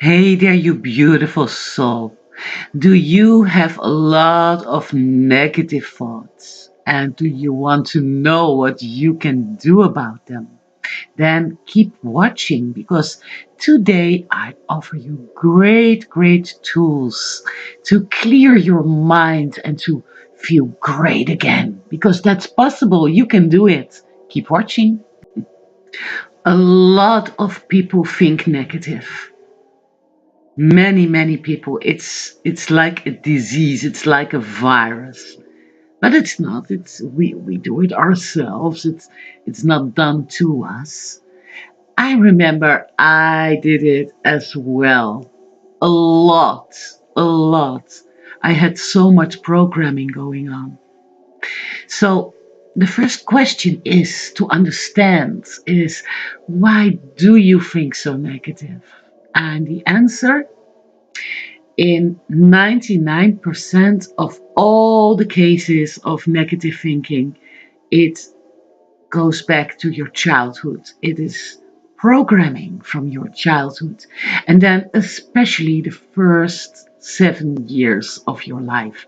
Hey there, you beautiful soul. Do you have a lot of negative thoughts? And do you want to know what you can do about them? Then keep watching because today I offer you great tools to clear your mind and to feel great again. Because that's possible. You can do it. Keep watching. A lot of people think negative. Many people. It's like a disease. It's like a virus, but it's not. We do it ourselves. It's not done to us. I remember I did it as well. A lot. I had so much programming going on. So the first question is to understand is, why do you think so negative? And the answer, in 99% of all the cases of negative thinking, it goes back to your childhood. It is programming from your childhood. And then, especially the first 7 years of your life.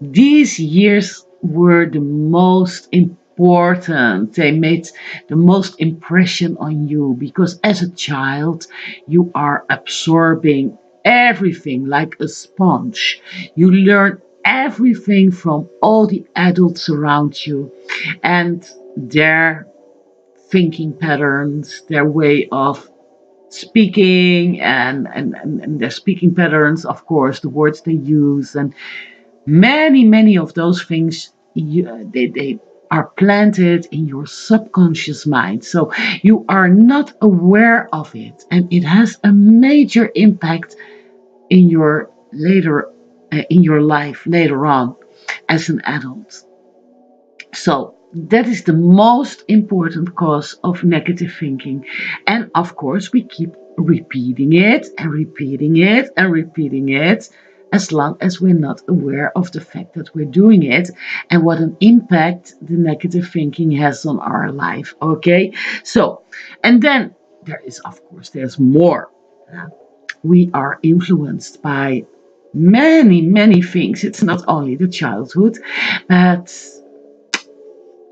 These years were the most important. They made the most impression on you because as a child, you are absorbing everything like a sponge. You learn everything from all the adults around you and their thinking patterns, their way of speaking, and their speaking patterns, of course, the words they use, and many of those things, they are planted in your subconscious mind. So you are not aware of it, and it has a major impact in your in your life later on as an adult. So that is the most important cause of negative thinking. And of course, we keep repeating it and repeating it and repeating it as long as we're not aware of the fact that we're doing it and what an impact the negative thinking has on our life. Okay? So, and then there is, of course, there's more. We are influenced by many things. It's not only the childhood, but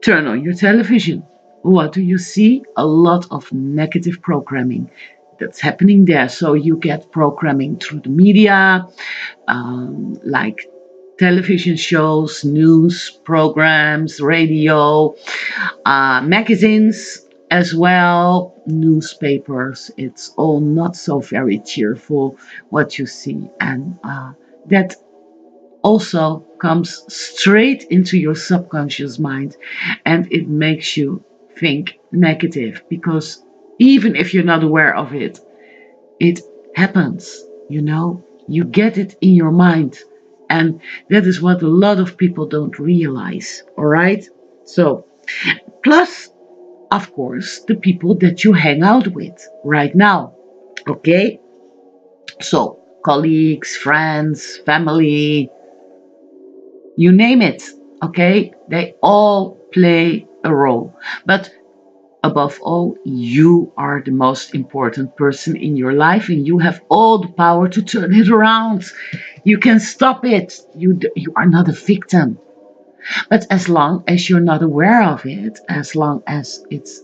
turn on your television. What do you see? A lot of negative programming that's happening there. So you get programming through the media, like television shows, news programs, radio, magazines as well, newspapers. It's all not so very cheerful what you see. And that also comes straight into your subconscious mind, and it makes you think negative because even if you're not aware of it, it happens. You get it in your mind, and that is what a lot of people don't realize. All right, so plus, of course, the people that you hang out with right now. Okay, so colleagues, friends, family, you name it. Okay, they all play a role, but above all, you are the most important person in your life, and you have all the power to turn it around. You can stop it. You are not a victim. But as long as you're not aware of it, as long as it's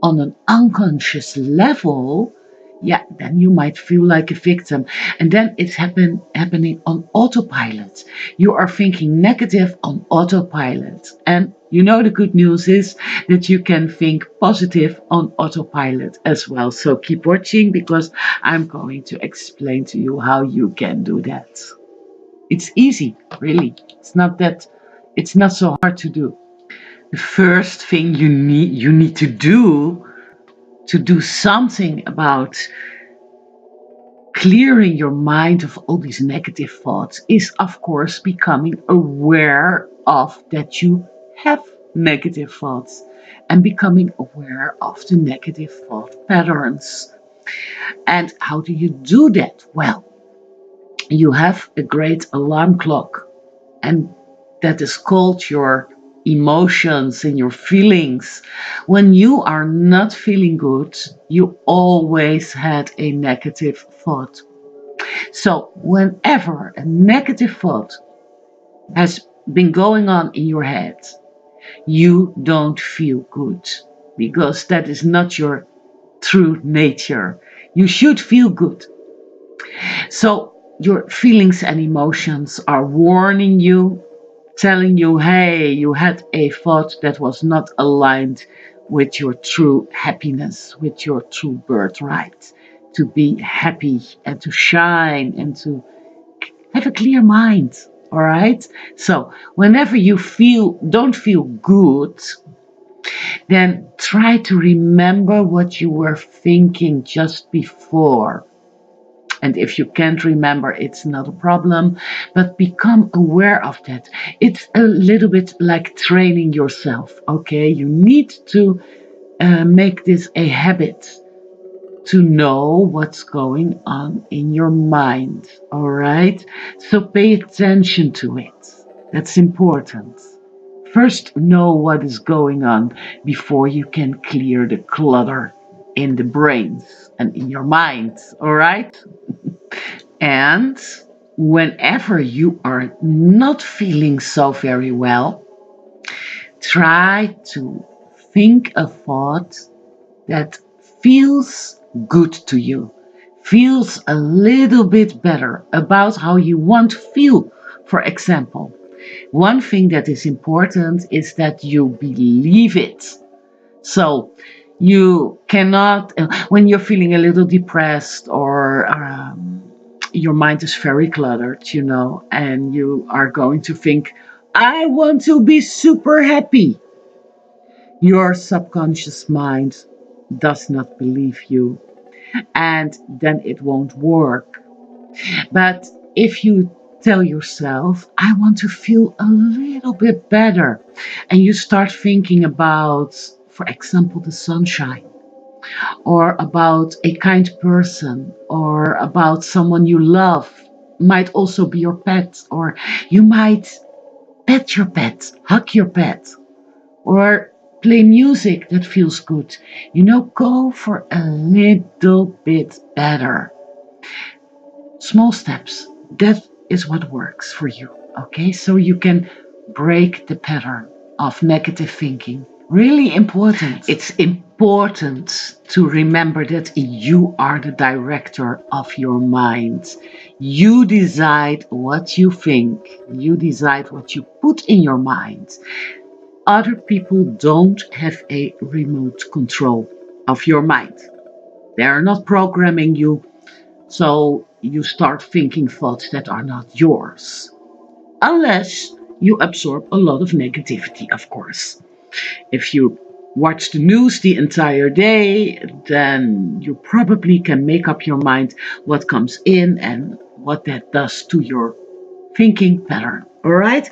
on an unconscious level, yeah, then you might feel like a victim. And then it's happening on autopilot. You are thinking negative on autopilot. And the good news is that you can think positive on autopilot as well. So keep watching because I'm going to explain to you how you can do that. It's easy, really. It's not so hard to do. The first thing you need to do something about clearing your mind of all these negative thoughts is, of course, becoming aware of that you have negative thoughts and becoming aware of the negative thought patterns. And how do you do that? Well, you have a great alarm clock, and that is called your emotions, in your feelings. When you are not feeling good, you always had a negative thought. So, whenever a negative thought has been going on in your head, you don't feel good because that is not your true nature. You should feel good. So, your feelings and emotions are warning you, telling you, hey, you had a thought that was not aligned with your true happiness, with your true birthright, to be happy and to shine and to have a clear mind. All right. So whenever you don't feel good, then try to remember what you were thinking just before. And if you can't remember, it's not a problem, but become aware of that. It's a little bit like training yourself, okay? You need to make this a habit to know what's going on in your mind, all right? So pay attention to it. That's important. First, know what is going on before you can clear the clutter in the brains and in your mind, all right? And whenever you are not feeling so very well, try to think a thought that feels good to you, feels a little bit better about how you want to feel. For example, one thing that is important is that you believe it. So you cannot, when you're feeling a little depressed or your mind is very cluttered, and you are going to think, I want to be super happy. Your subconscious mind does not believe you, and then it won't work. But if you tell yourself, I want to feel a little bit better, and you start thinking about, for example, the sunshine, or about a kind person, or about someone you love, might also be your pet, or you might pet your pet, hug your pet, or play music that feels good. Go for a little bit better. Small steps. That is what works for you. Okay, so you can break the pattern of negative thinking. Really important. It's important to remember that you are the director of your mind. You decide what you think, you decide what you put in your mind. Other people don't have a remote control of your mind. They are not programming you, so you start thinking thoughts that are not yours. Unless you absorb a lot of negativity, of course. If you watch the news the entire day, then you probably can make up your mind what comes in and what that does to your thinking pattern. All right?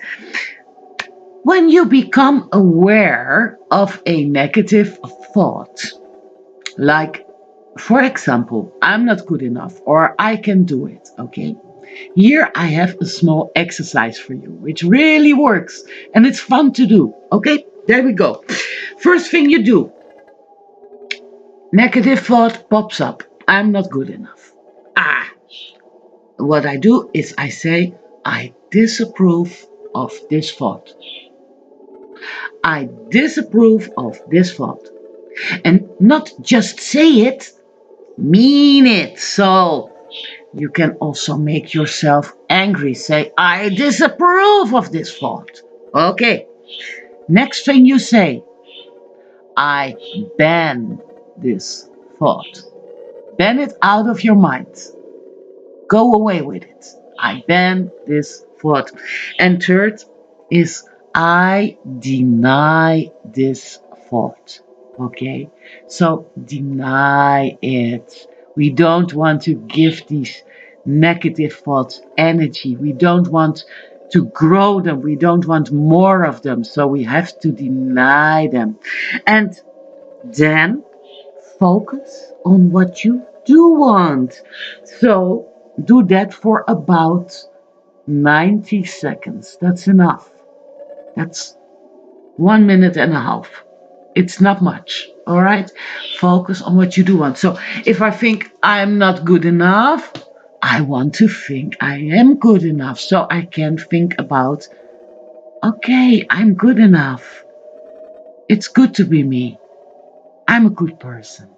When you become aware of a negative thought, like, for example, I'm not good enough or I can do it, okay? Here I have a small exercise for you, which really works and it's fun to do, okay? There we go. First thing you do, negative thought pops up. I'm not good enough. What I do is I say, I disapprove of this thought. I disapprove of this thought. And not just say it, mean it. So you can also make yourself angry. Say, I disapprove of this thought. Okay. Next thing you say, I ban this thought. Ban it out of your mind. Go away with it. I ban this thought. And third is, I deny this thought. Okay? So deny it. We don't want to give these negative thoughts energy. We don't want to grow them. We don't want more of them. So we have to deny them. And then focus on what you do want. So do that for about 90 seconds. That's enough. That's 1 minute and a half. It's not much. All right. Focus on what you do want. So if I think I'm not good enough, I want to think I am good enough. So I can think about, okay, I'm good enough. It's good to be me. I'm a good person.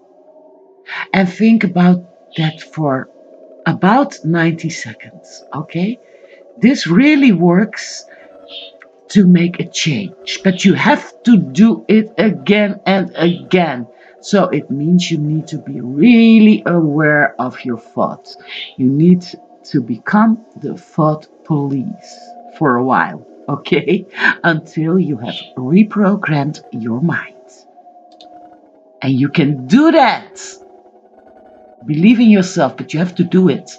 And think about that for about 90 seconds. Okay. This really works to make a change, but you have to do it again and again. So it means you need to be really aware of your thoughts. You need to become the thought police for a while, okay? Until you have reprogrammed your mind. And you can do that. Believe in yourself, but you have to do it.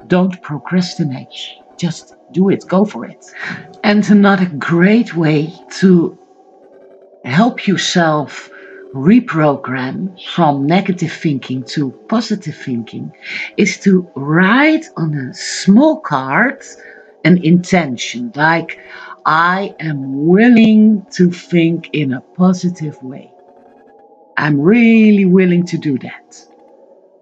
Don't procrastinate. Just do it. Go for it. And another great way to help yourself reprogram from negative thinking to positive thinking is to write on a small card an intention, like I am willing to think in a positive way. I'm really willing to do that.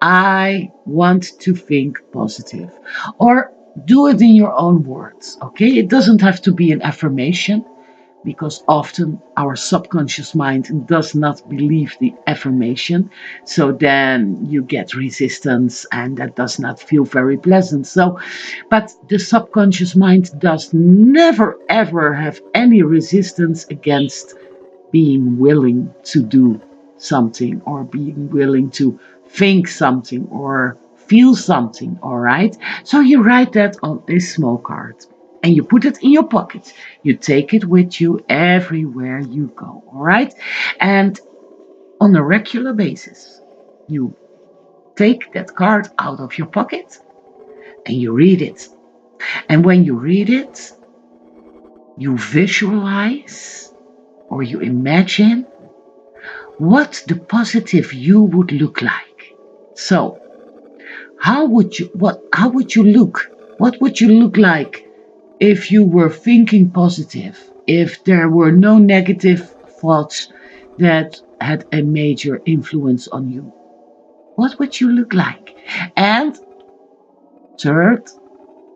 I want to think positive. Or do it in your own words, okay? It doesn't have to be an affirmation, because often our subconscious mind does not believe the affirmation. So then you get resistance, and that does not feel very pleasant. So, but the subconscious mind does never ever have any resistance against being willing to do something, or being willing to think something or feel something. All right. So you write that on a small card and you put it in your pocket. You take it with you everywhere you go. All right. And on a regular basis, you take that card out of your pocket and you read it. And when you read it, you visualize or you imagine what the positive you would look like. So, how would you look? What would you look like if you were thinking positive? If there were no negative thoughts that had a major influence on you? What would you look like? And third,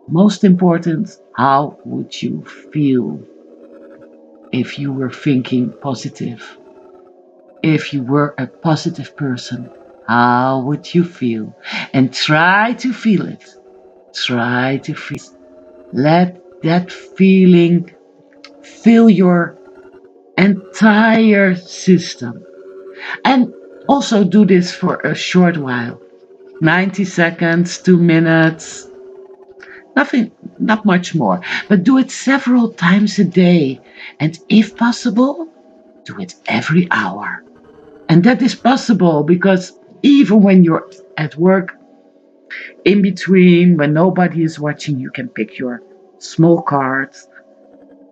most important, how would you feel if you were thinking positive? If you were a positive person, how would you feel? And try to feel it. Try to feel it. Let that feeling fill your entire system. And also do this for a short while, 90 seconds, 2 minutes, nothing, not much more. But do it several times a day. And if possible, do it every hour. And that is possible because even when you're at work, in between, when nobody is watching, you can pick your small cards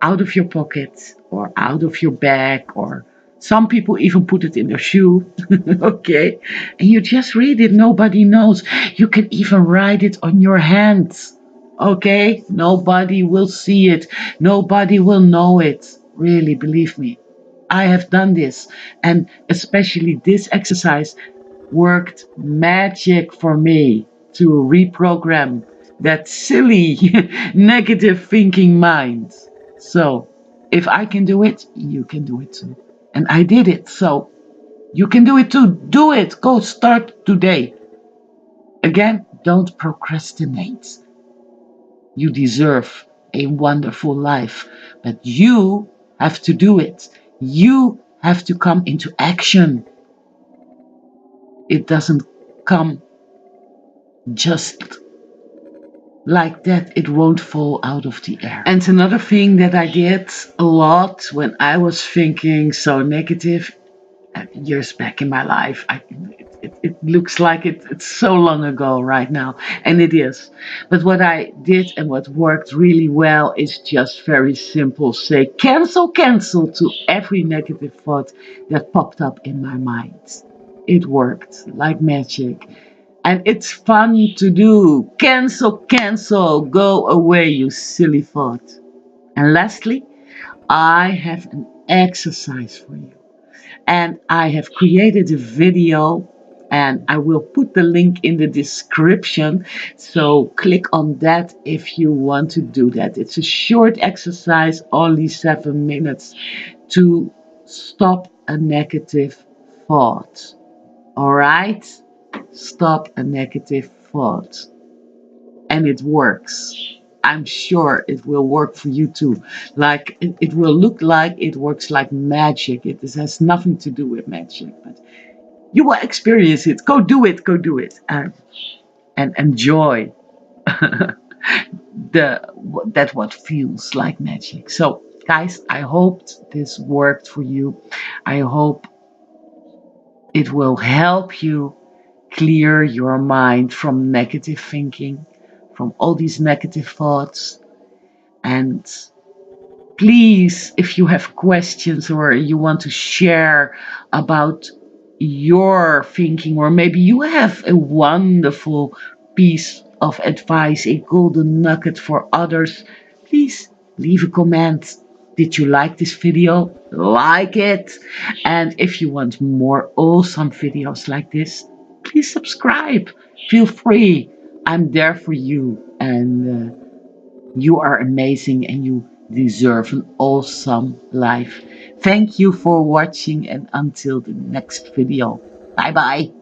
out of your pocket or out of your bag, or some people even put it in their shoe. Okay. And you just read it, nobody knows. You can even write it on your hands. Okay. Nobody will see it, nobody will know it. Really, believe me. I have done this, and especially this exercise worked magic for me to reprogram that silly negative thinking mind. So, if I can do it, you can do it too. And I did it. So, you can do it too. Do it. Go start today. Again, don't procrastinate. You deserve a wonderful life, but you have to do it. You have to come into action. It doesn't come just like that. It won't fall out of the air. And another thing that I did a lot when I was thinking so negative years back in my life, it looks like it's so long ago right now, and it is. But what I did and what worked really well is just very simple: say cancel, cancel to every negative thought that popped up in my mind. It worked like magic. And it's fun to do. Cancel, cancel, go away, you silly thought. And lastly, I have an exercise for you. And I have created a video and I will put the link in the description. So click on that if you want to do that. It's a short exercise, only 7 minutes, to stop a negative thought. All right? Stop a negative thought. And it works. I'm sure it will work for you too. Like it will look like it works like magic. It has nothing to do with magic, but you will experience it. Go do it. Go do it, and enjoy the that what feels like magic. So, guys, I hoped this worked for you. I hope it will help you clear your mind from negative thinking, from all these negative thoughts. And please, if you have questions or you want to share about your thinking, or maybe you have a wonderful piece of advice, a golden nugget for others, please leave a comment. Did you like this video? Like it. And if you want more awesome videos like this, please subscribe. Feel free. I'm there for you. And you are amazing and you deserve an awesome life. Thank you for watching and until the next video. Bye bye.